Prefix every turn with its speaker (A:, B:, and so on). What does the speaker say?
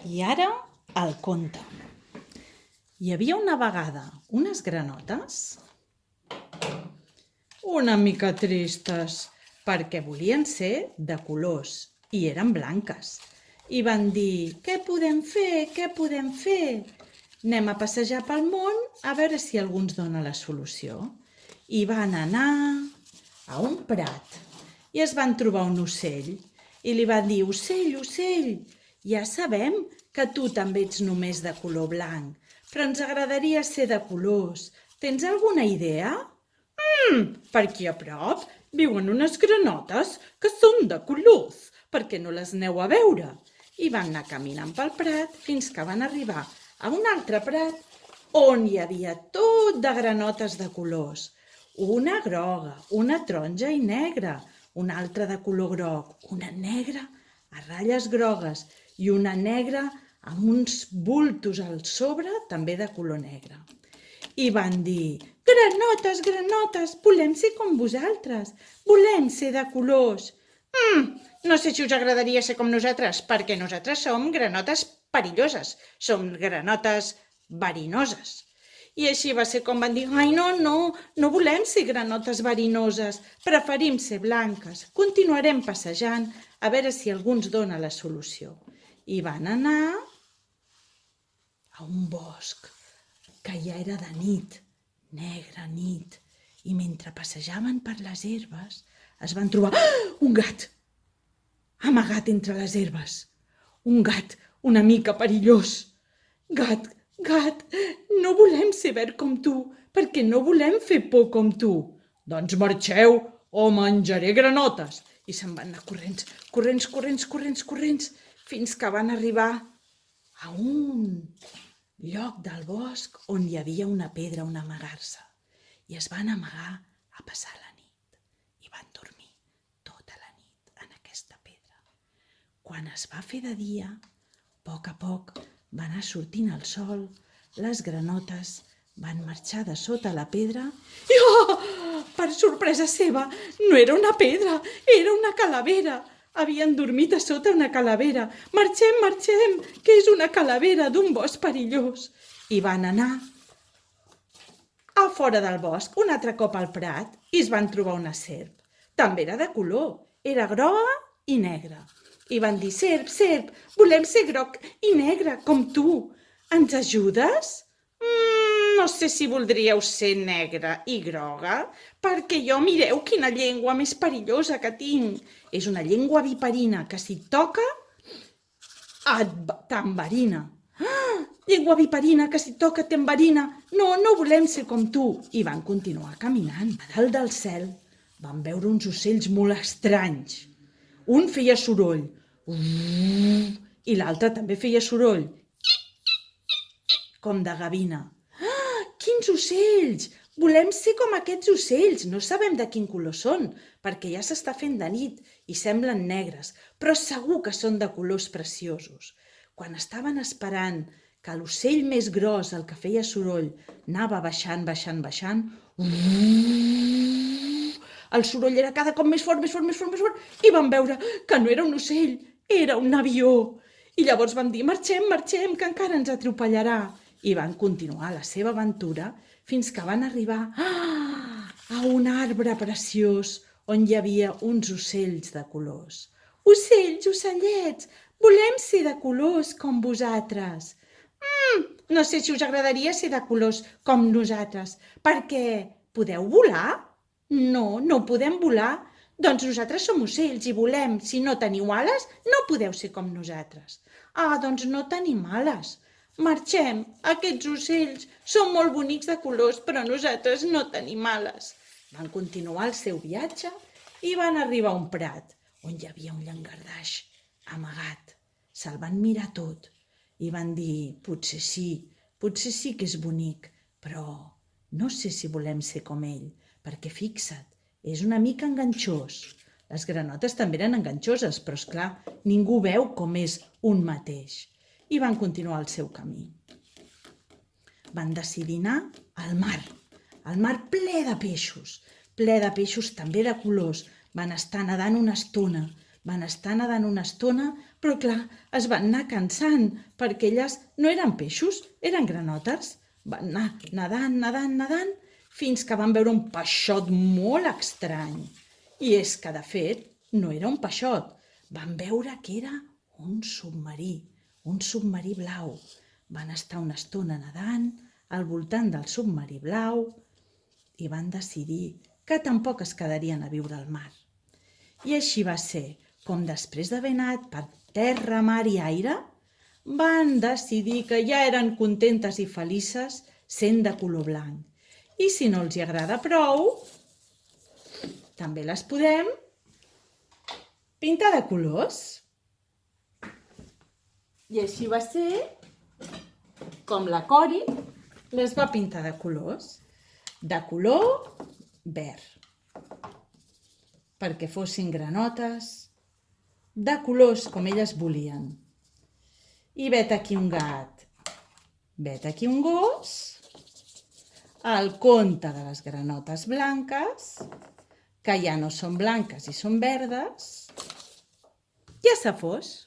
A: I ara el conte. Hi havia una vegada unes granotes una mica tristes perquè volien ser de colors i eren blanques. I van dir, què podem fer? Què podem fer? Anem a passejar pel món a veure si algú ens dona la solució. I van anar a un prat i es van trobar un ocell i li van dir, ocell, ocell, ja sabem que tu també ets només de color blanc, però ens agradaria ser de colors. Tens alguna idea? Per aquí a prop viuen unes granotes que són de colors. Per què no les aneu a veure? I van anar caminant pel prat fins que van arribar a un altre prat on hi havia tot de granotes de colors. Una groga, una taronja i negra, una altra de color groc, una negra a ratlles grogues i una negra amb uns bultos al sobre també de color negre. I van dir, granotes, granotes, volem ser com vosaltres, volem ser de colors. No sé si us agradaria ser com nosaltres, perquè nosaltres som granotes perilloses, som granotes verinoses. I així va ser com van dir, ai no volem ser granotes verinoses, preferim ser blanques, continuarem passejant a veure si algú ens dona la solució. I van anar a un bosc que ja era de nit, negra nit, i mentre passejaven per les herbes es van trobar un gat amagat entre les herbes, un gat una mica perillós. Gat, gat, no volem ser verd com tu, perquè no volem fer por com tu. Doncs marxeu o menjaré granotes. I se'n van anar corrents, fins que van arribar a un lloc del bosc on hi havia una pedra on amagar-se. I es van amagar a passar la nit. I van dormir tota la nit en aquesta pedra. Quan es va fer de dia, a poc va anar sortint el sol, les granotes van marxar de sota la pedra i, per sorpresa seva, no era una pedra, era una calavera. Havien dormit a sota una calavera. Marxem, que és una calavera d'un bosc perillós. I van anar a fora del bosc, un altre cop al prat, i es van trobar una serp. També era de color, era groga i negra. I van dir, serp, volem ser groc i negre, com tu. Ens ajudes? No sé si voldríeu ser negra i groga, perquè jo, mireu quina llengua més perillosa que tinc. És una llengua viperina que si et toca t'enverina. Llengua viperina que si et toca t'enverina. No volem ser com tu. I van continuar caminant. A dalt del cel van veure uns ocells molt estranys. Un feia soroll i l'altre també feia soroll, com de gavina. Quins ocells! Volem ser com aquests ocells. No sabem de quin color són, perquè ja s'està fent de nit i semblen negres, però segur que són de colors preciosos. Quan estaven esperant que l'ocell més gros, el que feia soroll, anava baixant, el soroll era cada cop més fort, i van veure que no era un ocell, era un avió. I llavors van dir, marxem, que encara ens atropellarà. I van continuar la seva aventura fins que van arribar a un arbre preciós on hi havia uns ocells de colors. Ocells, ocellets, volem ser de colors com vosaltres. No sé si us agradaria ser de colors com nosaltres, perquè podeu volar? No podem volar. Doncs nosaltres som ocells i volem. Si no teniu ales, no podeu ser com nosaltres. Doncs no tenim ales. Marxem, aquests ocells són molt bonics de colors, però nosaltres no tenim ales. Van continuar el seu viatge i van arribar a un prat on hi havia un llangardaix amagat. Se'l van mirar tot i van dir, potser sí que és bonic, però no sé si volem ser com ell, perquè fixa't, és una mica enganxós. Les granotes també eren enganxoses, però esclar, ningú veu com és un mateix. I van continuar el seu camí. Van decidir anar al mar ple de peixos també de colors. Van estar nedant una estona, Van estar nedant una estona, però clar, es van anar cansant, perquè elles no eren peixos, eren granòters. Van anar nedant, nedant, nedant, fins que van veure un peixot molt estrany. I és que, de fet, no era un peixot. Van veure que era un submarí blau. Van estar una estona nedant al voltant del submarí blau i van decidir que tampoc es quedarien a viure al mar. I així va ser com després d'haver anat per terra, mar i aire, van decidir que ja eren contentes i felices sent de color blanc. I si no els hi agrada prou, també les podem pintar de colors. I així va ser com la Cori les va pintar de colors. De color verd, perquè fossin granotes, de colors com elles volien. I vet aquí un gat, vet aquí un gos, el conte de les granotes blanques, que ja no són blanques i són verdes, ja s'ha fos.